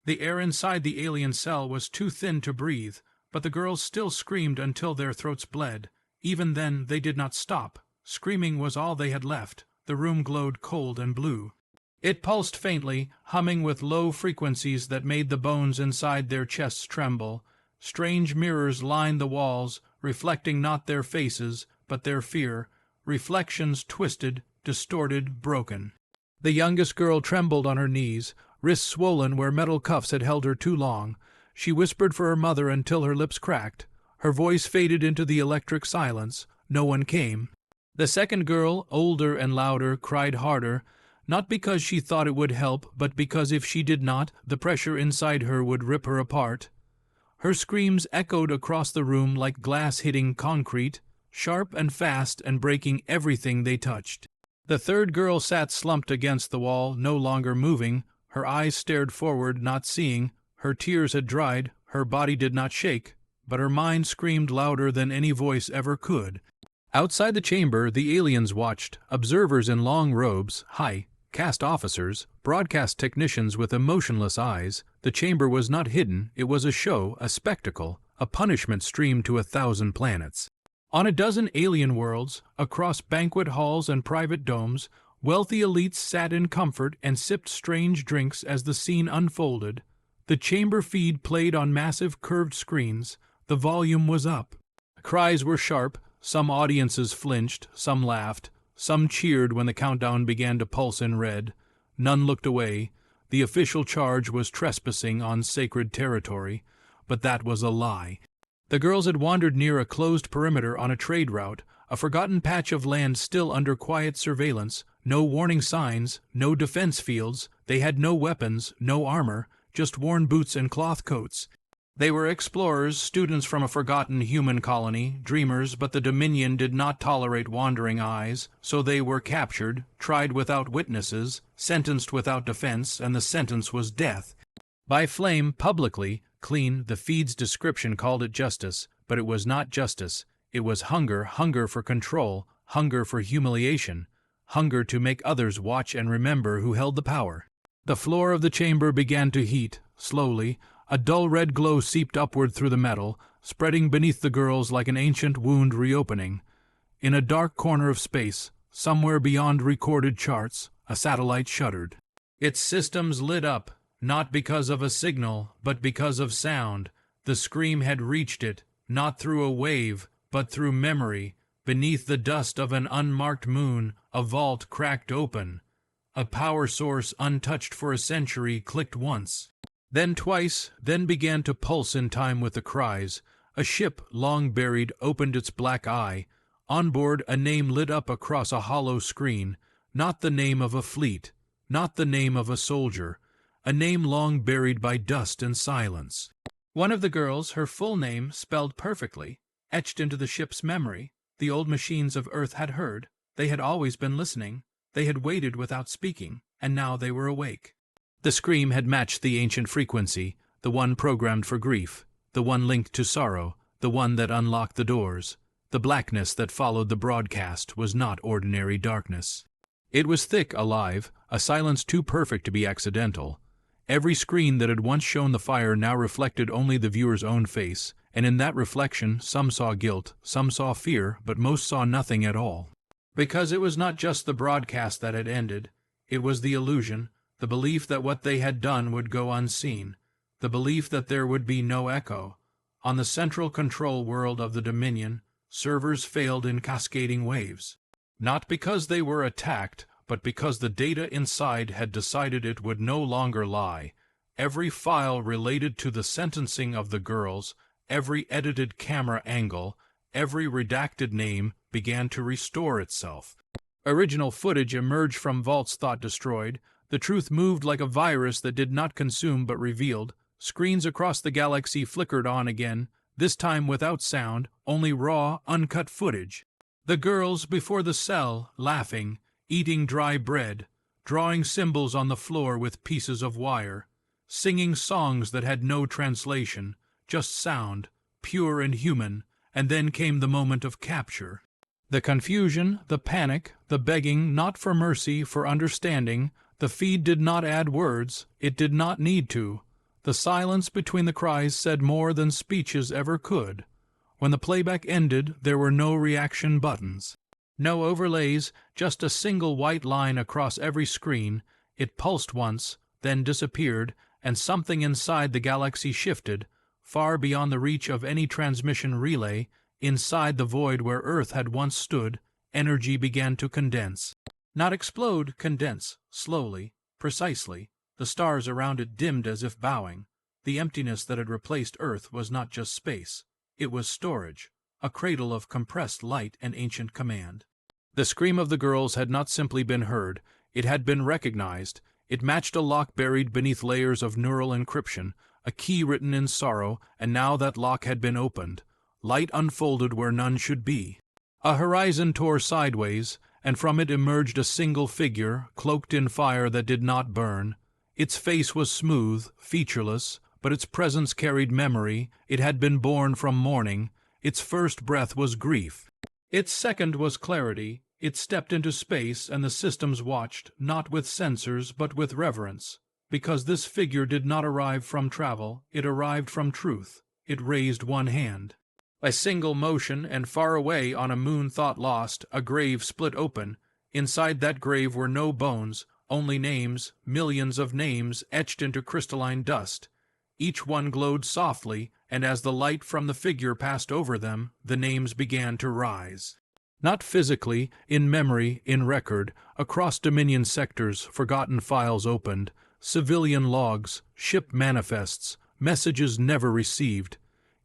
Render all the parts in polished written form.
The air inside the alien cell was too thin to breathe, but the girls still screamed until their throats bled. Even then they did not stop. Screaming was all they had left. The room glowed cold and blue. It pulsed faintly, humming with low frequencies that made the bones inside their chests tremble. Strange mirrors lined the walls, reflecting not their faces, but their fear. Reflections twisted, distorted, broken. The youngest girl trembled on her knees, wrists swollen where metal cuffs had held her too long. She whispered for her mother until her lips cracked. Her voice faded into the electric silence. No one came. The second girl, older and louder, cried harder, not because she thought it would help, but because if she did not, the pressure inside her would rip her apart. Her screams echoed across the room like glass hitting concrete, sharp and fast and breaking everything they touched. The third girl sat slumped against the wall, no longer moving. Her eyes stared forward, not seeing. Her tears had dried. Her body did not shake, but her mind screamed louder than any voice ever could. Outside the chamber, the aliens watched, observers in long robes, cast officers, broadcast technicians with emotionless eyes. The chamber was not hidden, it was a show, a spectacle, a punishment streamed to 1,000 planets. On a dozen alien worlds, across banquet halls and private domes, wealthy elites sat in comfort and sipped strange drinks as the scene unfolded. The chamber feed played on massive curved screens. The volume was up. Cries were sharp. Some audiences flinched, some laughed, some cheered when the countdown began to pulse in red. None looked away. The official charge was trespassing on sacred territory, but that was a lie. The girls had wandered near a closed perimeter on a trade route, a forgotten patch of land still under quiet surveillance, no warning signs, no defense fields. They had no weapons, no armor, just worn boots and cloth coats. They were explorers, students from a forgotten human colony, dreamers, but the Dominion did not tolerate wandering eyes, so they were captured, tried without witnesses, sentenced without defense, and the sentence was death. By flame, publicly, clean, the feed's description called it justice, but it was not justice. It was hunger, hunger for control, hunger for humiliation, hunger to make others watch and remember who held the power. The floor of the chamber began to heat, slowly. A dull red glow seeped upward through the metal, spreading beneath the girls like an ancient wound reopening. In a dark corner of space, somewhere beyond recorded charts, a satellite shuddered. Its systems lit up, not because of a signal, but because of sound. The scream had reached it, not through a wave, but through memory. Beneath the dust of an unmarked moon, a vault cracked open. A power source untouched for a century clicked once. Then twice, then began to pulse in time with the cries. A ship, long buried, opened its black eye. On board, a name lit up across a hollow screen. Not the name of a fleet, not the name of a soldier. A name long buried by dust and silence. One of the girls, her full name, spelled perfectly, etched into the ship's memory. The old machines of Earth had heard. They had always been listening. They had waited without speaking, and now they were awake. The scream had matched the ancient frequency, the one programmed for grief, the one linked to sorrow, the one that unlocked the doors. The blackness that followed the broadcast was not ordinary darkness. It was thick, alive, a silence too perfect to be accidental. Every screen that had once shown the fire now reflected only the viewer's own face, and in that reflection some saw guilt, some saw fear, but most saw nothing at all. Because it was not just the broadcast that had ended, it was the illusion, the belief that what they had done would go unseen, the belief that there would be no echo. On the central control world of the Dominion, servers failed in cascading waves. Not because they were attacked, but because the data inside had decided it would no longer lie. Every file related to the sentencing of the girls, every edited camera angle, every redacted name began to restore itself. Original footage emerged from vaults thought destroyed. The truth moved like a virus that did not consume but revealed. Screens across the galaxy flickered on again, this time without sound, only raw, uncut footage. The girls before the cell, laughing, eating dry bread, drawing symbols on the floor with pieces of wire, singing songs that had no translation, just sound, pure and human, and then came the moment of capture. The confusion, the panic, the begging not for mercy, for understanding. The feed did not add words, it did not need to. The silence between the cries said more than speeches ever could. When the playback ended, there were no reaction buttons. No overlays, just a single white line across every screen. It pulsed once, then disappeared, and something inside the galaxy shifted, far beyond the reach of any transmission relay. Inside the void where Earth had once stood, energy began to condense. Not explode, condense, slowly, precisely. The stars around it dimmed as if bowing. The emptiness that had replaced Earth was not just space. It was storage, a cradle of compressed light and ancient command. The scream of the girls had not simply been heard, it had been recognized. It matched a lock buried beneath layers of neural encryption, a key written in sorrow, and now that lock had been opened. Light unfolded where none should be. A horizon tore sideways, and from it emerged a single figure, cloaked in fire that did not burn. Its face was smooth, featureless, but its presence carried memory. It had been born from mourning. Its first breath was grief. Its second was clarity. It stepped into space, and the systems watched, not with sensors, but with reverence. Because this figure did not arrive from travel, it arrived from truth. It raised one hand. A single motion, and far away on a moon thought lost, a grave split open. Inside that grave were no bones, only names, millions of names etched into crystalline dust. Each one glowed softly, and as the light from the figure passed over them, the names began to rise. Not physically, in memory, in record, across Dominion sectors, forgotten files opened, civilian logs, ship manifests, messages never received.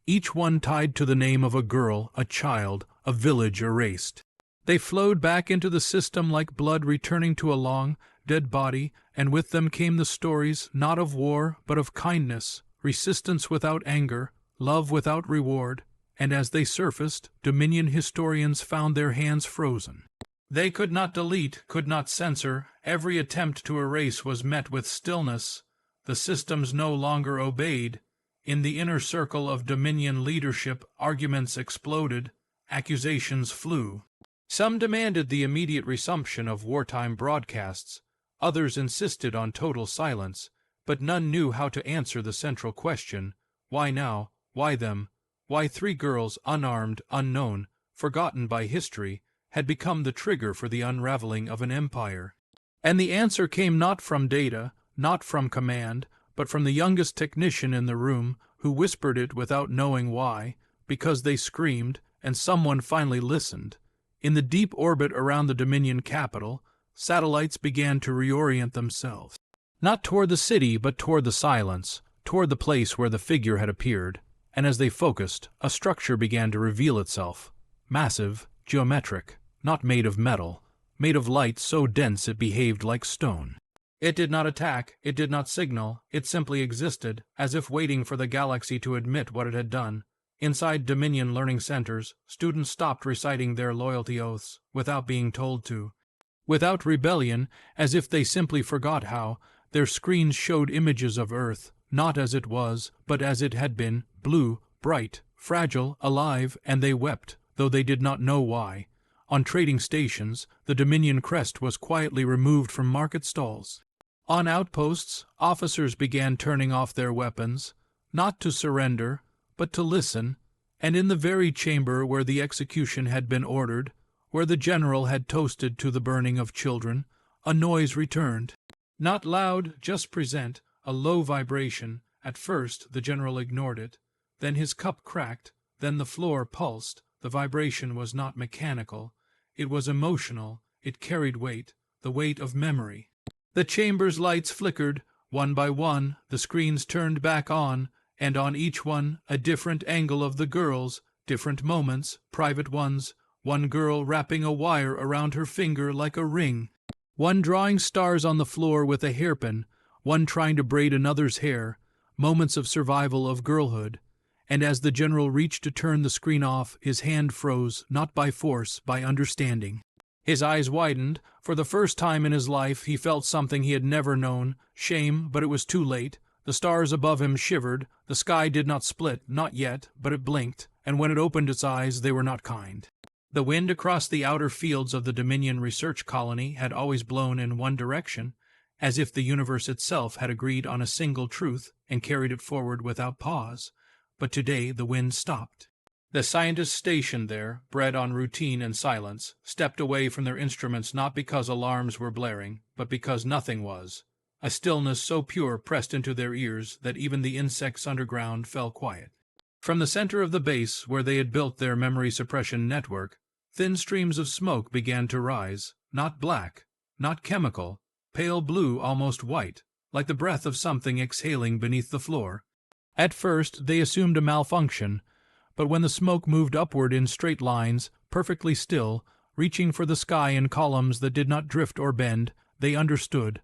Each one tied to the name of a girl, a child, a village erased. They flowed back into the system like blood returning to a long, dead body, and with them came the stories, not of war, but of kindness, resistance without anger, love without reward, and as they surfaced, Dominion historians found their hands frozen. They could not delete, could not censor. Every attempt to erase was met with stillness. The systems no longer obeyed. In the inner circle of Dominion leadership, arguments exploded, accusations flew. Some demanded the immediate resumption of wartime broadcasts. Others insisted on total silence, but none knew how to answer the central question: why now? Why them? Why 3 girls, unarmed, unknown, forgotten by history, had become the trigger for the unraveling of an empire? And the answer came not from data, not from command, but from the youngest technician in the room, who whispered it without knowing why, because they screamed, and someone finally listened. In the deep orbit around the Dominion capital, satellites began to reorient themselves. Not toward the city, but toward the silence, toward the place where the figure had appeared. And as they focused, a structure began to reveal itself. Massive, geometric, not made of metal, made of light so dense it behaved like stone. It did not attack, it did not signal, it simply existed, as if waiting for the galaxy to admit what it had done. Inside Dominion learning centers, students stopped reciting their loyalty oaths, without being told to. Without rebellion, as if they simply forgot how, their screens showed images of Earth, not as it was, but as it had been, blue, bright, fragile, alive, and they wept, though they did not know why. On trading stations, the Dominion crest was quietly removed from market stalls. On outposts, officers began turning off their weapons, not to surrender, but to listen, and in the very chamber where the execution had been ordered, where the general had toasted to the burning of children, a noise returned. Not loud, just present, a low vibration. At first, the general ignored it. Then his cup cracked, then the floor pulsed. The vibration was not mechanical. It was emotional. It carried weight, the weight of memory. The chamber's lights flickered. One by one, the screens turned back on, and on each one, a different angle of the girls, different moments, private ones. One girl wrapping a wire around her finger like a ring. One drawing stars on the floor with a hairpin. One trying to braid another's hair. Moments of survival of girlhood. And as the general reached to turn the screen off, his hand froze, not by force, by understanding. His eyes widened. For the first time in his life, he felt something he had never known. Shame, but it was too late. The stars above him shivered. The sky did not split, not yet, but it blinked, and when it opened its eyes, they were not kind. The wind across the outer fields of the Dominion research colony had always blown in one direction. as if the universe itself had agreed on a single truth and carried it forward without pause. But today the wind stopped. The scientists stationed there, bred on routine and silence, stepped away from their instruments not because alarms were blaring, but because nothing was. A stillness so pure pressed into their ears that even the insects underground fell quiet. From the center of the base, where they had built their memory suppression network, thin streams of smoke began to rise, not black, not chemical, pale blue, almost white, like the breath of something exhaling beneath the floor. At first they assumed a malfunction, but when the smoke moved upward in straight lines, perfectly still, reaching for the sky in columns that did not drift or bend, they understood.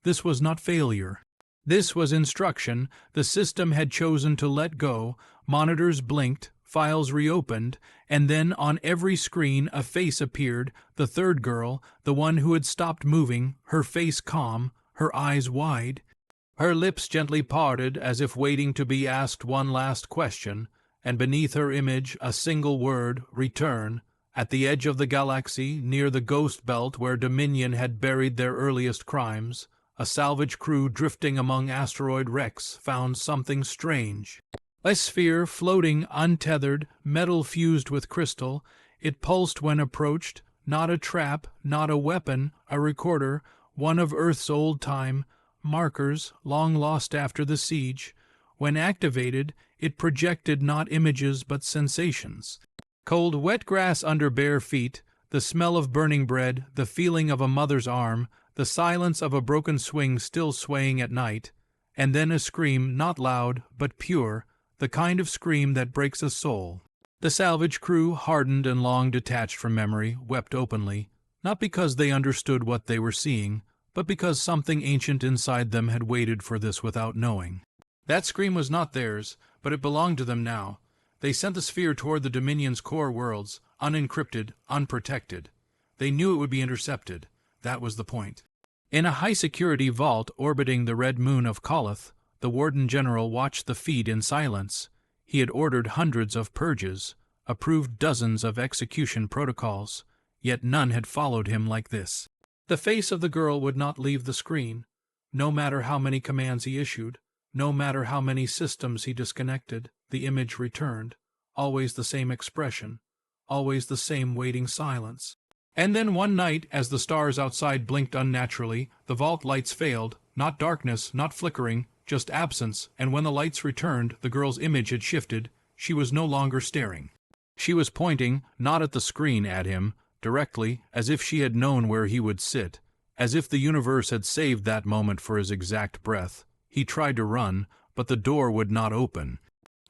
This was not failure. This was instruction. The system had chosen to let go. Monitors blinked, files reopened, and then on every screen a face appeared, the third girl, the one who had stopped moving, her face calm, her eyes wide. Her lips gently parted as if waiting to be asked one last question, and beneath her image a single word, return. At the edge of the galaxy, near the ghost belt where Dominion had buried their earliest crimes, a salvage crew drifting among asteroid wrecks found something strange. A sphere floating untethered, metal fused with crystal. It pulsed when approached, not a trap, not a weapon, a recorder, one of Earth's old time, markers long lost after the siege. When activated, it projected not images but sensations. Cold wet grass under bare feet, the smell of burning bread, the feeling of a mother's arm, the silence of a broken swing still swaying at night, and then a scream not loud but pure, the kind of scream that breaks a soul. The salvage crew, hardened and long detached from memory, wept openly, not because they understood what they were seeing, but because something ancient inside them had waited for this without knowing. That scream was not theirs, but it belonged to them now. They sent the sphere toward the Dominion's core worlds, unencrypted, unprotected. They knew it would be intercepted. That was the point. In a high-security vault orbiting the red moon of Koloth, the Warden General watched the feed in silence. He had ordered hundreds of purges, approved dozens of execution protocols, yet none had followed him like this. The face of the girl would not leave the screen, no matter how many commands he issued, no matter how many systems he disconnected. The image returned, always the same expression, always the same waiting silence. And then one night, as the stars outside blinked unnaturally, the vault lights failed, not darkness, not flickering, just absence, and when the lights returned, the girl's image had shifted. She was no longer staring. She was pointing, not at the screen, at him, directly, as if she had known where he would sit, as if the universe had saved that moment for his exact breath. He tried to run, but the door would not open.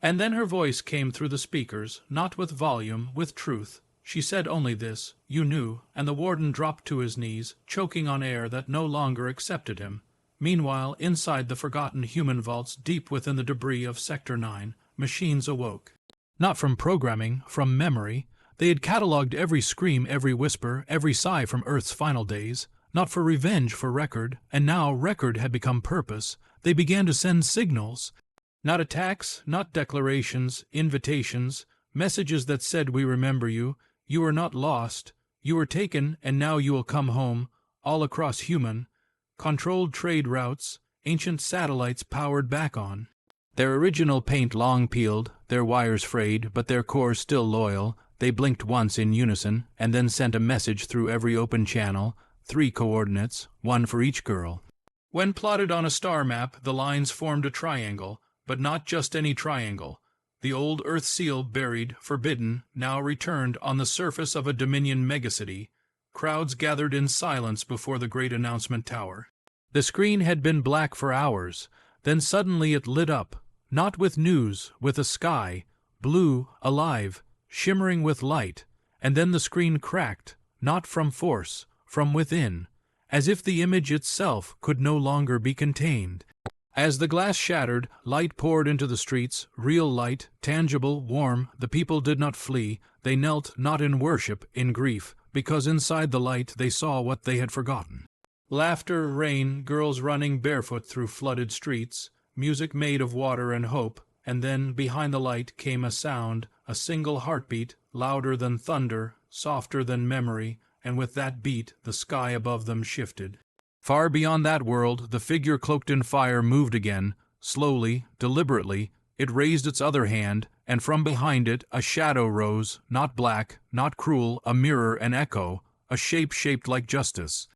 And then her voice came through the speakers, not with volume, with truth. She said only this, "You knew," and the warden dropped to his knees, choking on air that no longer accepted him. Meanwhile, inside the forgotten human vaults deep within the debris of Sector 9, machines awoke. Not from programming, from memory. They had catalogued every scream, every whisper, every sigh from Earth's final days, not for revenge, for record, and now record had become purpose. They began to send signals. Not attacks, not declarations, invitations, messages that said, "We remember you, you are not lost, you were taken, and now you will come home," all across human. Controlled trade routes, ancient satellites powered back on. Their original paint long peeled, their wires frayed, but their cores still loyal. They blinked once in unison, and then sent a message through every open channel, 3 coordinates, 1 for each girl. When plotted on a star map, the lines formed a triangle, but not just any triangle. The old Earth seal buried, forbidden, now returned on the surface of a Dominion megacity. Crowds gathered in silence before the great announcement tower. The screen had been black for hours. Then suddenly it lit up, not with news, with a sky, blue, alive, shimmering with light, and then the screen cracked, not from force, from within, as if the image itself could no longer be contained. As the glass shattered, light poured into the streets, real light, tangible, warm. The people did not flee. They knelt not in worship, in grief, because inside the light they saw what they had forgotten. Laughter, rain, girls running barefoot through flooded streets, music made of water and hope, and then, behind the light, came a sound, a single heartbeat, louder than thunder, softer than memory, and with that beat the sky above them shifted. Far beyond that world, the figure cloaked in fire moved again. Slowly, deliberately, it raised its other hand, and from behind it a shadow rose, not black, not cruel, a mirror, an echo, a shape shaped like justice.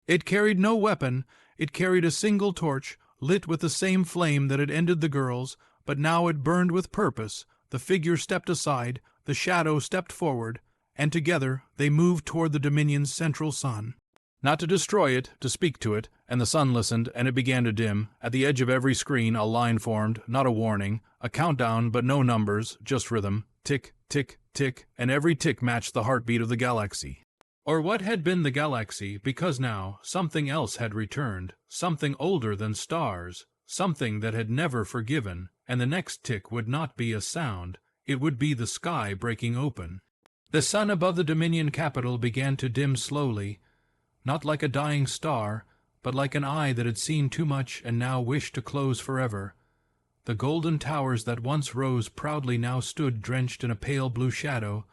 It carried no weapon, it carried a single torch, lit with the same flame that had ended the girls, but now it burned with purpose. The figure stepped aside, the shadow stepped forward, and together they moved toward the Dominion's central sun. Not to destroy it, to speak to it, and the sun listened, and it began to dim. At the edge of every screen a line formed, not a warning, a countdown but no numbers, just rhythm, tick, tick, tick, and every tick matched the heartbeat of the galaxy. Or what had been the galaxy, because now something else had returned, something older than stars, something that had never forgiven, and the next tick would not be a sound, it would be the sky breaking open. The sun above the Dominion capital began to dim slowly, not like a dying star, but like an eye that had seen too much and now wished to close forever. The golden towers that once rose proudly now stood drenched in a pale blue shadow,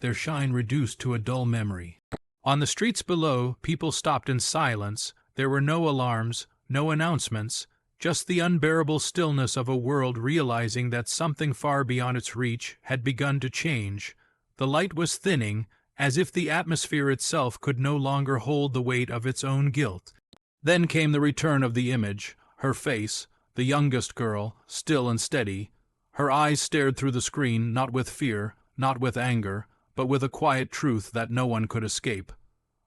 their shine reduced to a dull memory. On the streets below, people stopped in silence. There were no alarms, no announcements, just the unbearable stillness of a world realizing that something far beyond its reach had begun to change. The light was thinning, as if the atmosphere itself could no longer hold the weight of its own guilt. Then came the return of the image, her face, the youngest girl, still and steady. Her eyes stared through the screen, not with fear, not with anger, but with a quiet truth that no one could escape.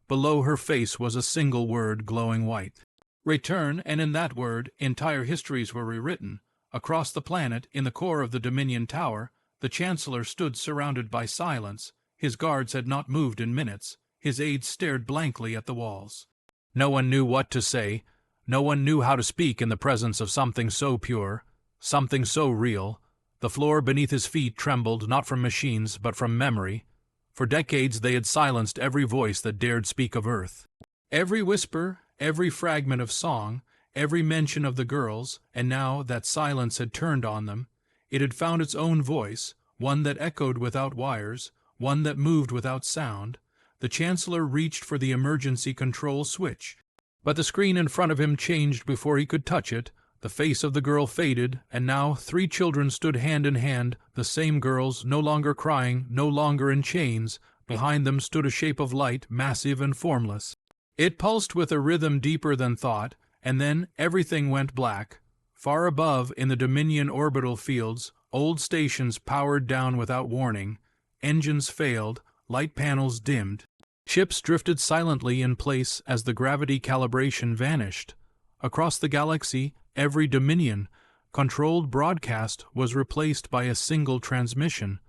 Below her face was a single word glowing white. Return, and in that word, entire histories were rewritten. Across the planet, in the core of the Dominion Tower, the Chancellor stood surrounded by silence. His guards had not moved in minutes. His aides stared blankly at the walls. No one knew what to say. No one knew how to speak in the presence of something so pure, something so real. The floor beneath his feet trembled not from machines, but from memory. For decades they had silenced every voice that dared speak of Earth. Every whisper, every fragment of song, every mention of the girls, and now that silence had turned on them, it had found its own voice, one that echoed without wires, one that moved without sound. The Chancellor reached for the emergency control switch, but the screen in front of him changed before he could touch it. The face of the girl faded, and now 3 children stood hand in hand, the same girls, no longer crying, no longer in chains. Behind them stood a shape of light, massive and formless. It pulsed with a rhythm deeper than thought, and then everything went black. Far above, in the Dominion orbital fields, old stations powered down without warning. Engines failed, light panels dimmed. Ships drifted silently in place as the gravity calibration vanished. Across the galaxy, every Dominion-controlled broadcast was replaced by a single transmission,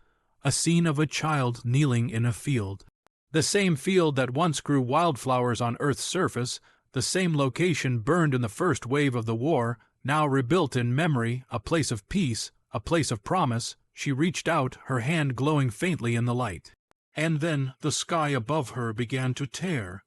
a scene of a child kneeling in a field. The same field that once grew wildflowers on Earth's surface, the same location burned in the first wave of the war, now rebuilt in memory, a place of peace, a place of promise. She reached out, her hand glowing faintly in the light. And then the sky above her began to tear.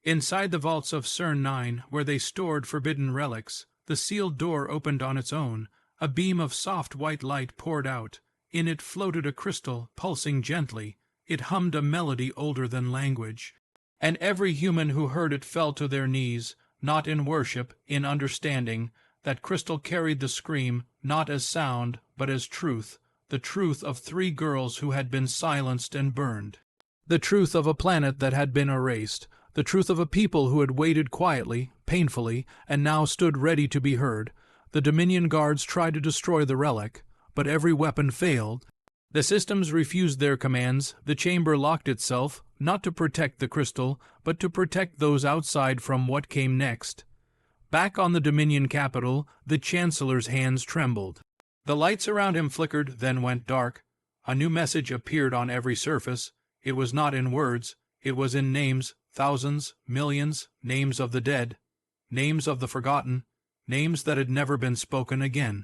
Inside the vaults of CERN 9, where they stored forbidden relics, the sealed door opened on its own. A beam of soft white light poured out. In it floated a crystal, pulsing gently. It hummed a melody older than language. And every human who heard it fell to their knees, not in worship, in understanding. That crystal carried the scream, not as sound, but as truth. The truth of 3 girls who had been silenced and burned. The truth of a planet that had been erased. The truth of a people who had waited quietly, painfully, and now stood ready to be heard. The Dominion guards tried to destroy the relic, but every weapon failed. The systems refused their commands. The chamber locked itself, not to protect the crystal, but to protect those outside from what came next. Back on the Dominion capital, the Chancellor's hands trembled. The lights around him flickered, then went dark. A new message appeared on every surface. It was not in words. It was in names, thousands, millions, names of the dead, names of the forgotten, names that had never been spoken again.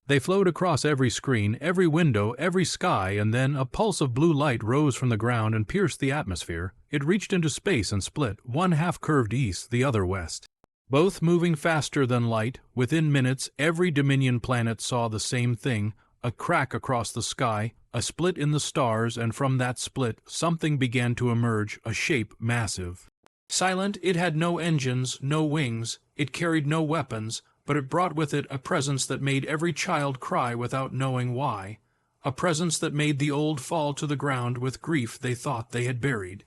They flowed across every screen, every window, every sky, and then a pulse of blue light rose from the ground and pierced the atmosphere. It reached into space and split, one half curved east, the other west. Both moving faster than light, within minutes every Dominion planet saw the same thing, a crack across the sky, a split in the stars, and from that split something began to emerge, a shape massive. Silent, it had no engines, no wings, it carried no weapons, but it brought with it a presence that made every child cry without knowing why, a presence that made the old fall to the ground with grief they thought they had buried.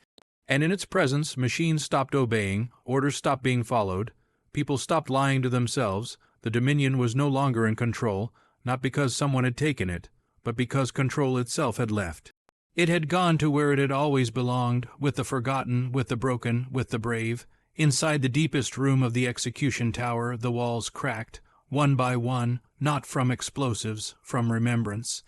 And in its presence, machines stopped obeying, orders stopped being followed, people stopped lying to themselves, the Dominion was no longer in control, not because someone had taken it, but because control itself had left. It had gone to where it had always belonged, with the forgotten, with the broken, with the brave. Inside the deepest room of the execution tower, the walls cracked, one by one, not from explosives, from remembrance.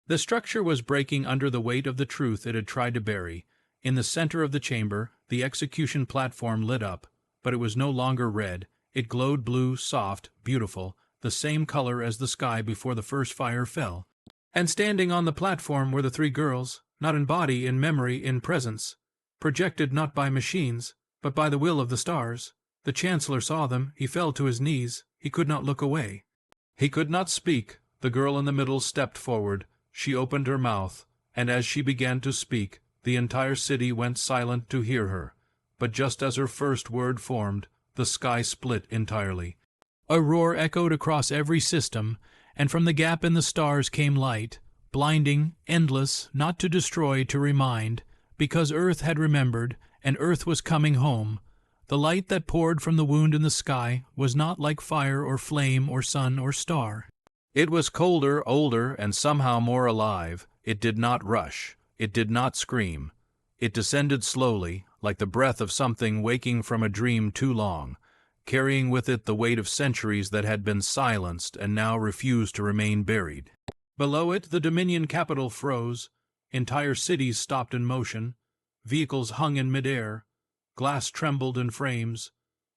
The structure was breaking under the weight of the truth it had tried to bury. In the center of the chamber, the execution platform lit up, but it was no longer red. It glowed blue, soft, beautiful, the same color as the sky before the first fire fell. And standing on the platform were the three girls, not in body, in memory, in presence, projected not by machines, but by the will of the stars. The Chancellor saw them, he fell to his knees, he could not look away. He could not speak. The girl in the middle stepped forward, she opened her mouth, and as she began to speak, the entire city went silent to hear her. But just as her first word formed, the sky split entirely. A roar echoed across every system, and from the gap in the stars came light, blinding, endless, not to destroy, to remind, because Earth had remembered, and Earth was coming home. The light that poured from the wound in the sky was not like fire or flame or sun or star. It was colder, older, and somehow more alive. It did not rush. It did not scream. It descended slowly, like the breath of something waking from a dream too long, carrying with it the weight of centuries that had been silenced and now refused to remain buried. Below it, the Dominion capital froze. Entire cities stopped in motion. Vehicles hung in midair. Glass trembled in frames.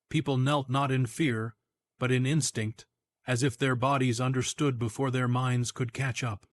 People knelt not in fear, but in instinct, as if their bodies understood before their minds could catch up.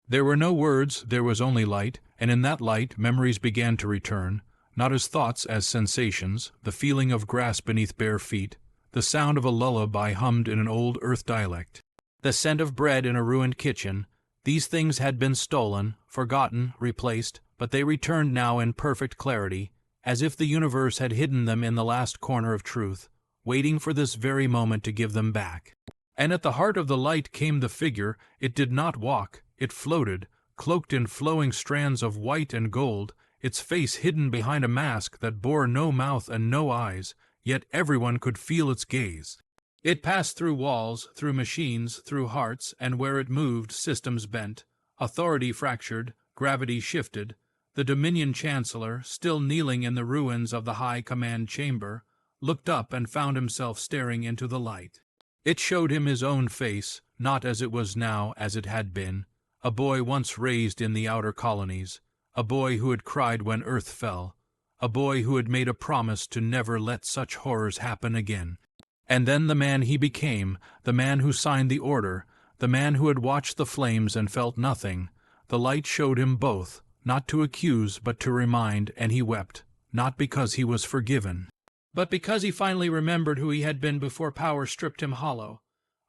There were no words, there was only light, and in that light memories began to return, not as thoughts, as sensations, the feeling of grass beneath bare feet, the sound of a lullaby hummed in an old earth dialect, the scent of bread in a ruined kitchen. These things had been stolen, forgotten, replaced, but they returned now in perfect clarity, as if the universe had hidden them in the last corner of truth, waiting for this very moment to give them back. And at the heart of the light came the figure. It did not walk, it floated, cloaked in flowing strands of white and gold, its face hidden behind a mask that bore no mouth and no eyes, yet everyone could feel its gaze. It passed through walls, through machines, through hearts, and where it moved, systems bent, authority fractured, gravity shifted. The Dominion Chancellor, still kneeling in the ruins of the High Command Chamber, looked up and found himself staring into the light. It showed him his own face, not as it was now, as it had been, a boy once raised in the outer colonies, a boy who had cried when Earth fell, a boy who had made a promise to never let such horrors happen again. And then the man he became, the man who signed the order, the man who had watched the flames and felt nothing. The light showed him both, not to accuse but to remind, and he wept, not because he was forgiven, but because he finally remembered who he had been before power stripped him hollow.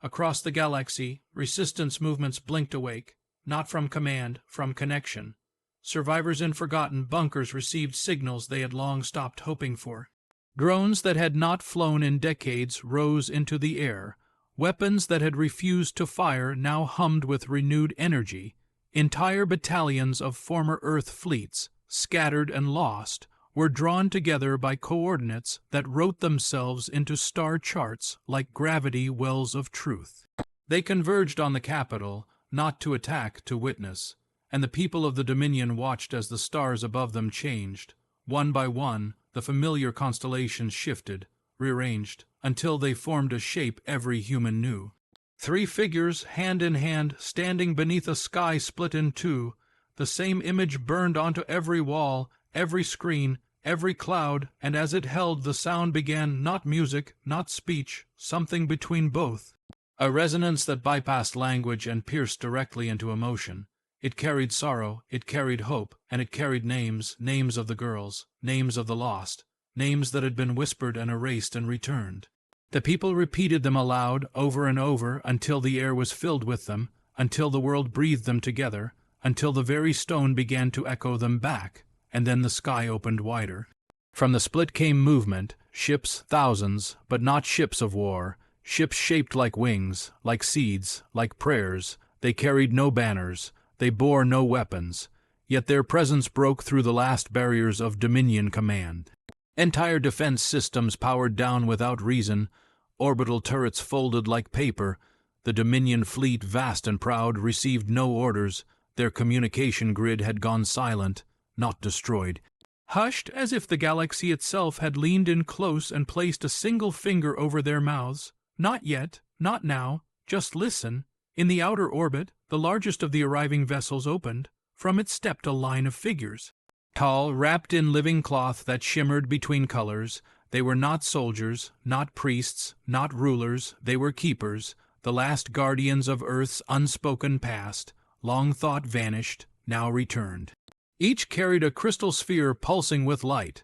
Across the galaxy, resistance movements blinked awake, not from command, from connection. Survivors in forgotten bunkers received signals they had long stopped hoping for. Drones that had not flown in decades rose into the air. Weapons that had refused to fire now hummed with renewed energy. Entire battalions of former Earth fleets, scattered and lost, were drawn together by coordinates that wrote themselves into star charts like gravity wells of truth. They converged on the capital, not to attack, to witness, and the people of the Dominion watched as the stars above them changed. One by one, the familiar constellations shifted, rearranged, until they formed a shape every human knew. 3 figures, hand in hand, standing beneath a sky split in two. The same image burned onto every wall, every screen, every cloud, and as it held, the sound began, not music, not speech, something between both. A resonance that bypassed language and pierced directly into emotion. It carried sorrow, it carried hope, and it carried names, names of the girls, names of the lost, names that had been whispered and erased and returned. The people repeated them aloud, over and over, until the air was filled with them, until the world breathed them together, until the very stone began to echo them back, and then the sky opened wider. From the split came movement, ships thousands, but not ships of war, ships shaped like wings, like seeds, like prayers. They carried no banners, they bore no weapons, yet their presence broke through the last barriers of Dominion command. Entire defense systems powered down without reason, orbital turrets folded like paper. The Dominion fleet, vast and proud, received no orders. Their communication grid had gone silent, not destroyed. Hushed as if the galaxy itself had leaned in close and placed a single finger over their mouths. Not yet, not now, just listen. In the outer orbit, the largest of the arriving vessels opened. From it stepped a line of figures. Tall, wrapped in living cloth that shimmered between colors. They were not soldiers, not priests, not rulers. They were keepers, the last guardians of Earth's unspoken past, long thought vanished, now returned. Each carried a crystal sphere pulsing with light,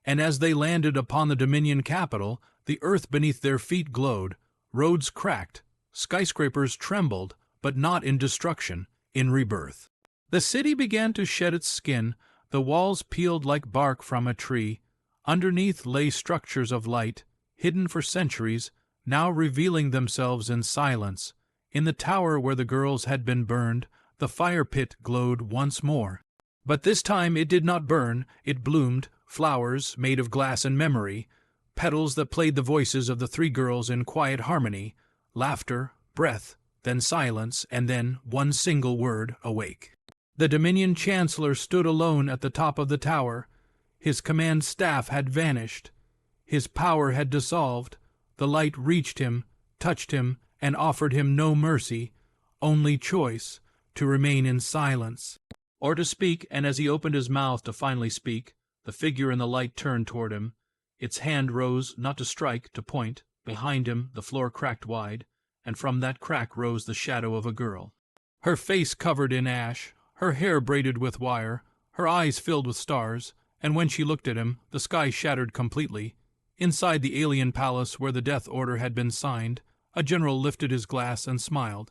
and as they landed upon the Dominion capital, the earth beneath their feet glowed, roads cracked, skyscrapers trembled, but not in destruction, in rebirth. The city began to shed its skin, the walls peeled like bark from a tree. Underneath lay structures of light, hidden for centuries, now revealing themselves in silence. In the tower where the girls had been burned, the fire pit glowed once more. But this time it did not burn, it bloomed, flowers made of glass and memory, petals that played the voices of the three girls in quiet harmony, laughter, breath, then silence, and then one single word, awake. The Dominion Chancellor stood alone at the top of the tower. His command staff had vanished. His power had dissolved. The light reached him, touched him, and offered him no mercy, only choice, to remain in silence, or to speak. And as he opened his mouth to finally speak, the figure in the light turned toward him. Its hand rose, not to strike, to point. Behind him the floor cracked wide, and from that crack rose the shadow of a girl. Her face covered in ash, her hair braided with wire, her eyes filled with stars, and when she looked at him, the sky shattered completely. Inside the alien palace where the death order had been signed, a general lifted his glass and smiled.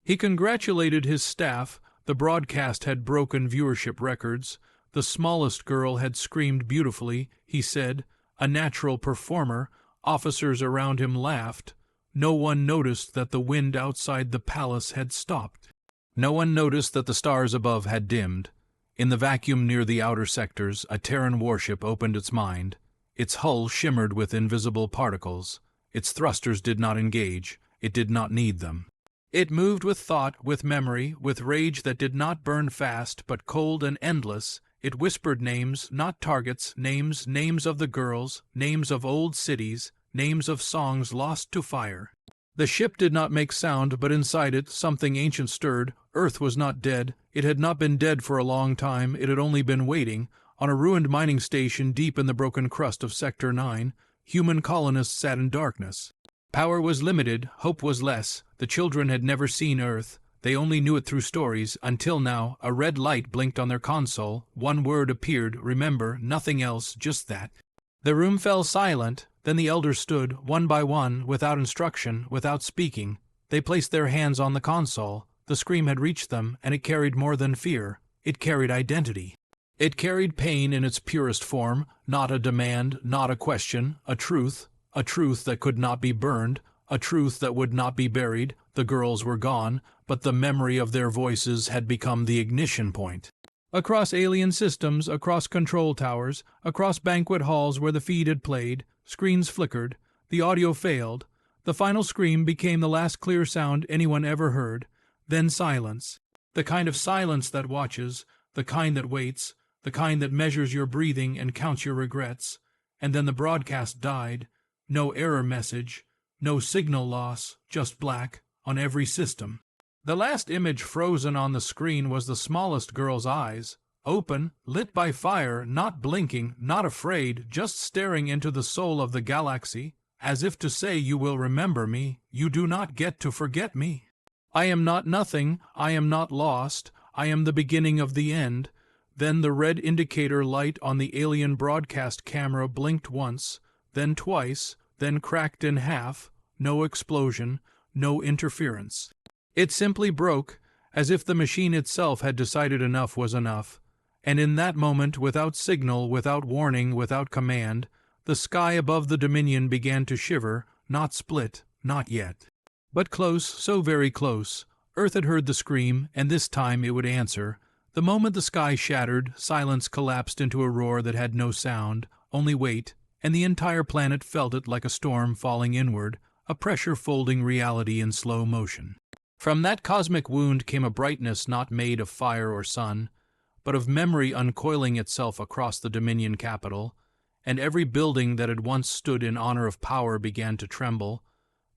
He congratulated his staff. The broadcast had broken viewership records. The smallest girl had screamed beautifully, he said, a natural performer. Officers around him laughed. No one noticed that the wind outside the palace had stopped. No one noticed that the stars above had dimmed. In the vacuum near the outer sectors, a Terran warship opened its mind. Its hull shimmered with invisible particles. Its thrusters did not engage. It did not need them. It moved with thought, with memory, with rage that did not burn fast, but cold and endless. It whispered names, not targets, names, names of the girls, names of old cities, names of songs lost to fire. The ship did not make sound, but inside it something ancient stirred. Earth was not dead. It had not been dead for a long time. It had only been waiting. On a ruined mining station deep in the broken crust of Sector 9, human colonists sat in darkness. Power was limited, hope was less. The children had never seen Earth. They only knew it through stories. Until now, a red light blinked on their console. One word appeared, remember, nothing else, just that. The room fell silent. Then the elders stood, one by one, without instruction, without speaking. They placed their hands on the console. The scream had reached them, and it carried more than fear. It carried identity. It carried pain in its purest form, not a demand, not a question, a truth that could not be burned, a truth that would not be buried. The girls were gone, but the memory of their voices had become the ignition point. Across alien systems, across control towers, across banquet halls where the feed had played, screens flickered, the audio failed. The final scream became the last clear sound anyone ever heard. Then silence. The kind of silence that watches, the kind that waits, the kind that measures your breathing and counts your regrets. And then the broadcast died. No error message, no signal loss, just black on every system. The last image frozen on the screen was the smallest girl's eyes, open, lit by fire, not blinking, not afraid, just staring into the soul of the galaxy, as if to say, you will remember me, you do not get to forget me. I am not nothing, I am not lost, I am the beginning of the end. Then the red indicator light on the alien broadcast camera blinked once, then twice, then cracked in half. No explosion, no interference. It simply broke, as if the machine itself had decided enough was enough. And in that moment, without signal, without warning, without command, the sky above the Dominion began to shiver, not split, not yet. But close, so very close. Earth had heard the scream, and this time it would answer. The moment the sky shattered, silence collapsed into a roar that had no sound, only weight, and the entire planet felt it like a storm falling inward, a pressure folding reality in slow motion. From that cosmic wound came a brightness not made of fire or sun, but of memory uncoiling itself across the Dominion capital, and every building that had once stood in honor of power began to tremble,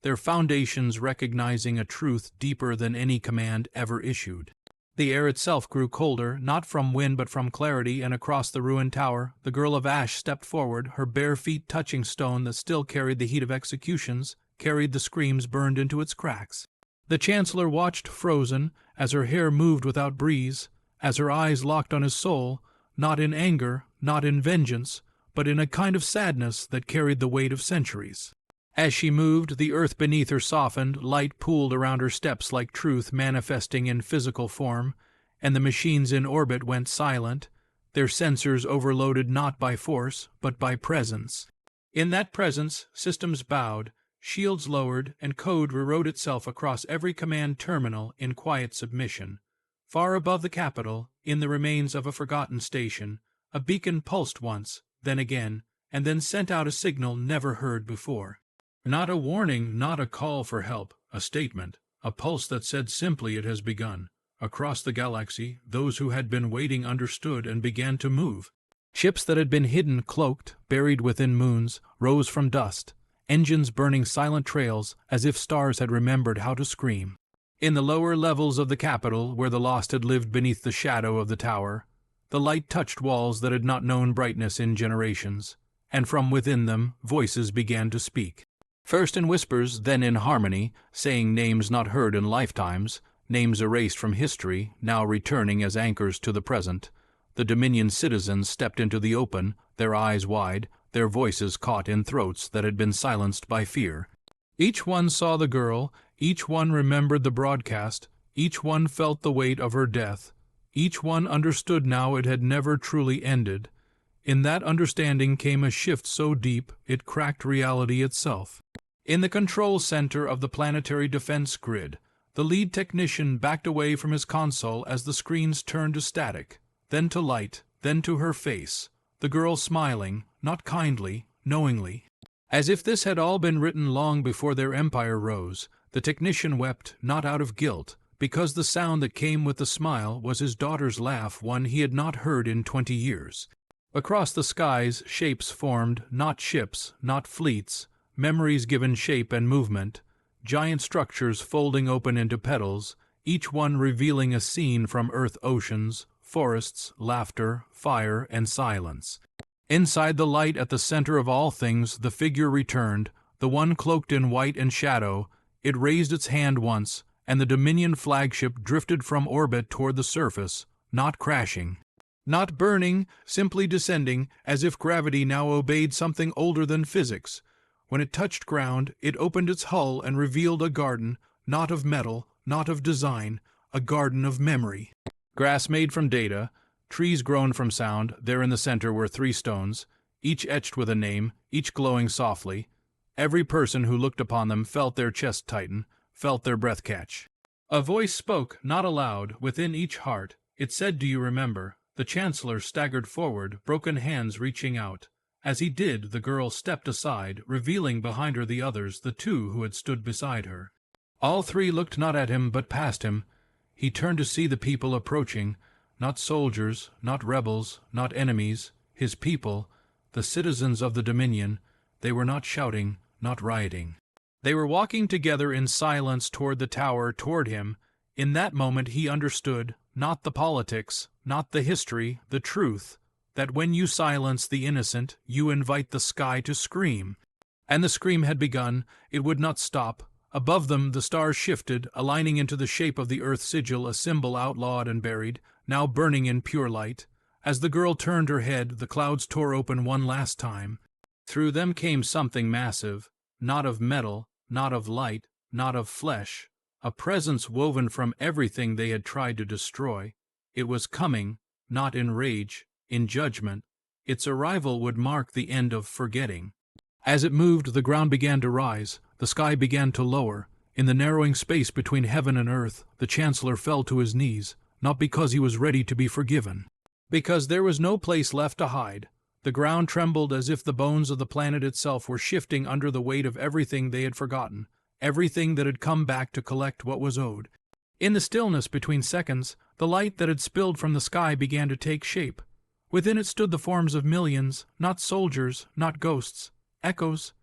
their foundations recognizing a truth deeper than any command ever issued. The air itself grew colder, not from wind but from clarity, and across the ruined tower, the girl of ash stepped forward, her bare feet touching stone that still carried the heat of executions, carried the screams burned into its cracks. The Chancellor watched frozen, as her hair moved without breeze, as her eyes locked on his soul, not in anger, not in vengeance, but in a kind of sadness that carried the weight of centuries. As she moved, the earth beneath her softened, light pooled around her steps like truth manifesting in physical form, and the machines in orbit went silent, their sensors overloaded not by force, but by presence. In that presence, systems bowed, shields lowered, and code rewrote itself across every command terminal in quiet submission. Far above the capital, in the remains of a forgotten station, a beacon pulsed once, then again, and then sent out a signal never heard before. Not a warning, not a call for help, a statement, a pulse that said simply it has begun. Across the galaxy, those who had been waiting understood and began to move. Ships that had been hidden, cloaked, buried within moons, rose from dust, engines burning silent trails as if stars had remembered how to scream. In the lower levels of the capital, where the lost had lived beneath the shadow of the tower, the light touched walls that had not known brightness in generations, and from within them voices began to speak. First in whispers, then in harmony, saying names not heard in lifetimes, names erased from history, now returning as anchors to the present. The Dominion citizens stepped into the open, their eyes wide, their voices caught in throats that had been silenced by fear. Each one saw the girl, each one remembered the broadcast, each one felt the weight of her death, each one understood now it had never truly ended. In that understanding came a shift so deep it cracked reality itself. In the control center of the planetary defense grid, the lead technician backed away from his console as the screens turned to static, then to light, then to her face, the girl smiling, not kindly, knowingly. As if this had all been written long before their empire rose, the technician wept not out of guilt, because the sound that came with the smile was his daughter's laugh, one he had not heard in 20 years. Across the skies, shapes formed, not ships, not fleets, memories given shape and movement, giant structures folding open into petals, each one revealing a scene from earth oceans, forests, laughter, fire, and silence. Inside the light at the center of all things, the figure returned, the one cloaked in white and shadow. It raised its hand once, and the Dominion flagship drifted from orbit toward the surface, not crashing, not burning, simply descending, as if gravity now obeyed something older than physics. When it touched ground, it opened its hull and revealed a garden, not of metal, not of design, a garden of memory. Grass made from data, trees grown from sound. There in the center were 3 stones, each etched with a name, each glowing softly. Every person who looked upon them felt their chest tighten, felt their breath catch. A voice spoke, not aloud, within each heart. It said, "Do you remember?" The Chancellor staggered forward, broken hands reaching out. As he did, the girl stepped aside, revealing behind her the others, the 2 who had stood beside her. All 3 looked not at him, but past him. He turned to see the people approaching, not soldiers, not rebels, not enemies, his people, the citizens of the Dominion. They were not shouting, not rioting. They were walking together in silence toward the tower, toward him. In that moment he understood, not the politics, not the history, the truth, that when you silence the innocent, you invite the sky to scream. And the scream had begun. It would not stop. Above them the stars shifted, aligning into the shape of the earth sigil, a symbol outlawed and buried, now burning in pure light. As the girl turned her head, the clouds tore open one last time. Through them came something massive, not of metal, not of light, not of flesh, a presence woven from everything they had tried to destroy. It was coming, not in rage, in judgment. Its arrival would mark the end of forgetting. As it moved, the ground began to rise, the sky began to lower. In the narrowing space between heaven and earth, the Chancellor fell to his knees, not because he was ready to be forgiven, because there was no place left to hide. The ground trembled as if the bones of the planet itself were shifting under the weight of everything they had forgotten, everything that had come back to collect what was owed. In the stillness between seconds, the light that had spilled from the sky began to take shape. Within it stood the forms of millions, not soldiers, not ghosts, echoes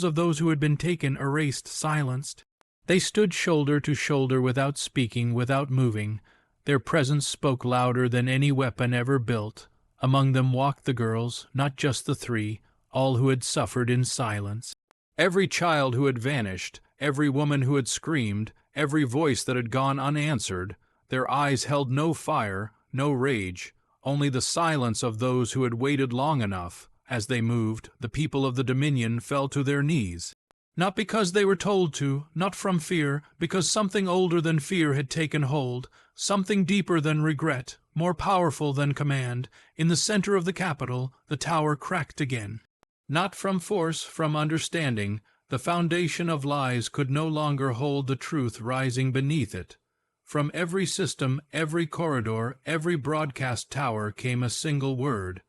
of those who had been taken, erased, silenced. They stood shoulder to shoulder without speaking, without moving. Their presence spoke louder than any weapon ever built. Among them walked the girls, not just the three, all who had suffered in silence. Every child who had vanished, every woman who had screamed, every voice that had gone unanswered. Their eyes held no fire, no rage, only the silence of those who had waited long enough. As they moved, the people of the Dominion fell to their knees. Not because they were told to, not from fear, because something older than fear had taken hold, something deeper than regret, more powerful than command. In the center of the capital, the tower cracked again. Not from force, from understanding. The foundation of lies could no longer hold the truth rising beneath it. From every system, every corridor, every broadcast tower came a single word.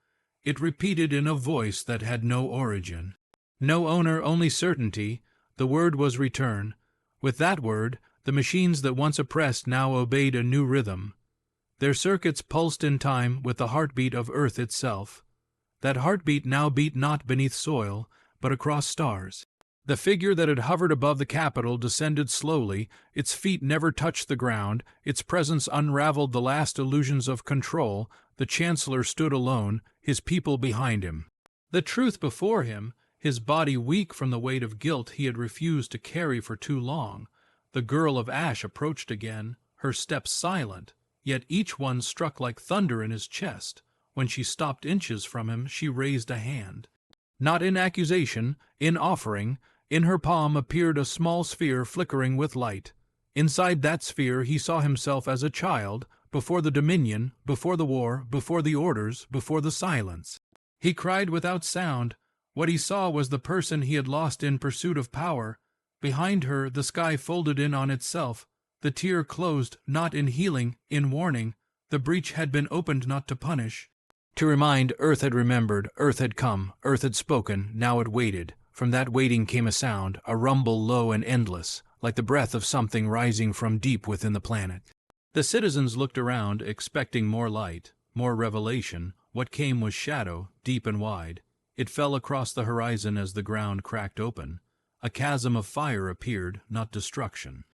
It repeated in a voice that had no origin. No owner, only certainty. The word was return. With that word, the machines that once oppressed now obeyed a new rhythm. Their circuits pulsed in time with the heartbeat of Earth itself. That heartbeat now beat not beneath soil, but across stars. The figure that had hovered above the capital descended slowly. Its feet never touched the ground. Its presence unraveled the last illusions of control. The Chancellor stood alone, his people behind him. The truth before him, his body weak from the weight of guilt he had refused to carry for too long. The girl of ash approached again, her steps silent, yet each one struck like thunder in his chest. When she stopped inches from him, she raised a hand. Not in accusation, in offering. In her palm appeared a small sphere flickering with light. Inside that sphere he saw himself as a child, before the Dominion, before the war, before the orders, before the silence. He cried without sound. What he saw was the person he had lost in pursuit of power. Behind her, the sky folded in on itself. The tear closed, not in healing, in warning. The breach had been opened not to punish. To remind, Earth had remembered, Earth had come, Earth had spoken, now it waited. From that waiting came a sound, a rumble low and endless, like the breath of something rising from deep within the planet. The citizens looked around, expecting more light, more revelation. What came was shadow, deep and wide. It fell across the horizon as the ground cracked open. A chasm of fire appeared, not destruction.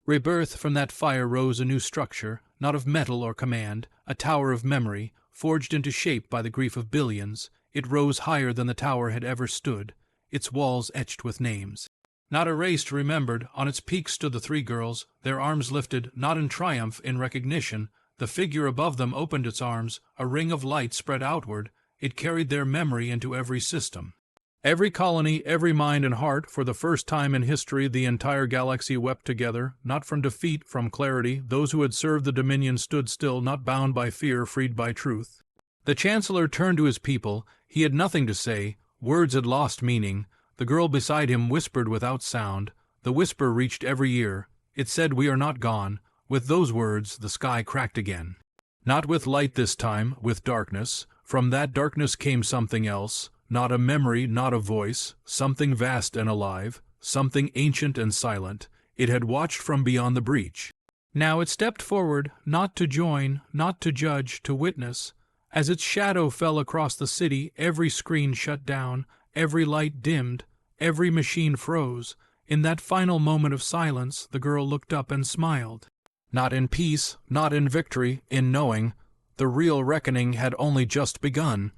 Rebirth, from that fire rose a new structure, not of metal or command, a tower of memory, forged into shape by the grief of billions. It rose higher than the tower had ever stood, its walls etched with names. Not erased, remembered, on its peak stood the three girls, their arms lifted, not in triumph, in recognition. The figure above them opened its arms, a ring of light spread outward. It carried their memory into every system. Every colony, every mind and heart. For the first time in history, the entire galaxy wept together, not from defeat, from clarity. Those who had served the Dominion stood still, not bound by fear, freed by truth. The Chancellor turned to his people. He had nothing to say. Words had lost meaning. The girl beside him whispered without sound. The whisper reached every ear. It said, "We are not gone." With those words, the sky cracked again. Not with light this time, with darkness. From that darkness came something else, not a memory, not a voice, something vast and alive, something ancient and silent. It had watched from beyond the breach. Now it stepped forward, not to join, not to judge, to witness. As its shadow fell across the city, every screen shut down, every light dimmed, every machine froze. In that final moment of silence, the girl looked up and smiled. Not in peace, not in victory, in knowing. The real reckoning had only just begun.